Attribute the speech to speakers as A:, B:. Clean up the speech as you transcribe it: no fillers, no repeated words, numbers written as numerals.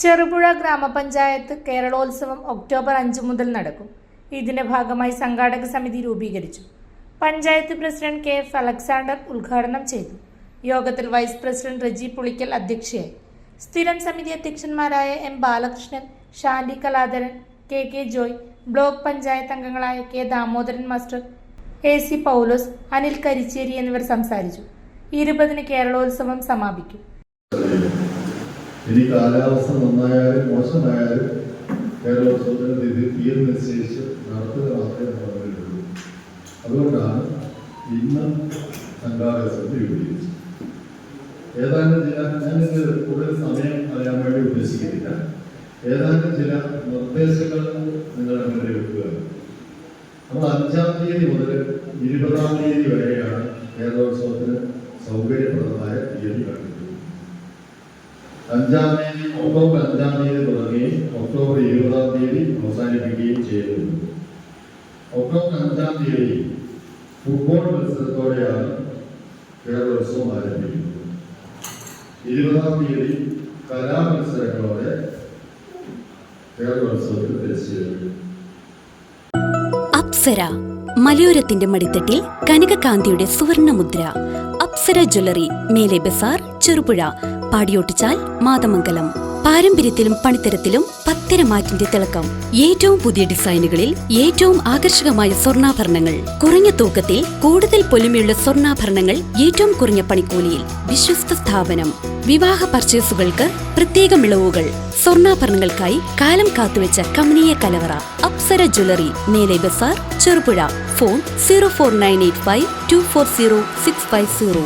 A: ചെറുപുഴ ഗ്രാമപഞ്ചായത്ത് കേരളോത്സവം ഒക്ടോബർ 5 മുതൽ നടക്കും. ഇതിന്റെ ഭാഗമായി സംഘാടക സമിതി രൂപീകരിച്ചു. പഞ്ചായത്ത് പ്രസിഡന്റ് KF അലക്സാണ്ടർ ഉദ്ഘാടനം ചെയ്തു. യോഗത്തിൽ വൈസ് പ്രസിഡന്റ് റജി പുളിക്കൽ അധ്യക്ഷയായി. സ്ഥിരം സമിതി അധ്യക്ഷന്മാരായ M Balakrishnan, Shandy Kaladharan, KK Joy, block panchayat അംഗങ്ങളായ K ദാമോദരൻ മാസ്റ്റർ, AC പൗലോസ്, അനിൽ കരിച്ചേരി എന്നിവർ സംസാരിച്ചു. 20-ന് കേരളോത്സവം സമാപിക്കും.
B: ഇനി കാലാവസ്ഥ നന്നായാലും മോശമായാലും കേരളോത്സവത്തിന് തീയതി നിശ്ചയിച്ച് നടത്തുക മാത്രമേ പറഞ്ഞിട്ടുള്ളൂ. അതുകൊണ്ടാണ് ഇന്ന് സംഘാടക സമിതി രൂപീകരിച്ചത്. ഏതാനും ഞാനിത് കൂടുതൽ സമയം അറിയാൻ വേണ്ടി ഉദ്ദേശിക്കുന്നില്ല. ഏതാനും ചില നിർദ്ദേശങ്ങൾ നിങ്ങളുടെ മുന്നിൽ വെക്കുകയാണ്. നമ്മൾ 5-ാം തീയതി മുതൽ 20-ാം തീയതി വരെയാണ് കേരളോത്സവത്തിന് സൗകര്യപ്രദമായ തീയതി കണ്ടിട്ടുള്ളത്. 5-ാം തീയതി ഒക്ടോബർ 5-ാം തീയതി തുടങ്ങുകയും ഒക്ടോബർ 20-ാം തീയതി അവസാനിപ്പിക്കുകയും ചെയ്തിട്ടുണ്ട്. ഒക്ടോബർ 5-ാം തീയതി ഫുട്ബോൾ മത്സരത്തോടെയാണ് കേരളോത്സവം ആരംഭിക്കുന്നത്. 20-ാം തീയതി കലാമത്സരങ്ങളോടെ കേരളോത്സവത്തിൽ തിരശ്ശീലം.
C: അപ്സര മലയോരത്തിന്റെ മടിത്തട്ടിൽ കനകകാന്തിയുടെ സുവർണമുദ്ര. അപ്സര ജ്വല്ലറി, മേലെ ബസാർ, ചെറുപുഴ, പാടിയോട്ടുചാൽ, മാതമംഗലം. പാരമ്പര്യത്തിലും പണിത്തരത്തിലും പത്തരമാറ്റിന്റെ തിളക്കം. ഏറ്റവും പുതിയ ഡിസൈനുകളിൽ ഏറ്റവും ആകർഷകമായ സ്വർണ്ണാഭരണങ്ങൾ. കുറഞ്ഞ തൂക്കത്തിൽ കൂടുതൽ പൊലിമയുള്ള സ്വർണ്ണാഭരണങ്ങൾ ഏറ്റവും കുറഞ്ഞ പണിക്കൂലിയിൽ. വിശ്വസ്ത സ്ഥാപനം. വിവാഹ പർച്ചേസുകൾക്ക് പ്രത്യേക ഇളവുകൾ. സ്വർണ്ണാഭരണങ്ങൾക്കായി കാലം കാത്തുവെച്ച കമനീയ കലവറ. അപ്സര ജ്വല്ലറി, മേലെ ബസാർ, ചെറുപുഴ. ഫോൺ 04985 240 650.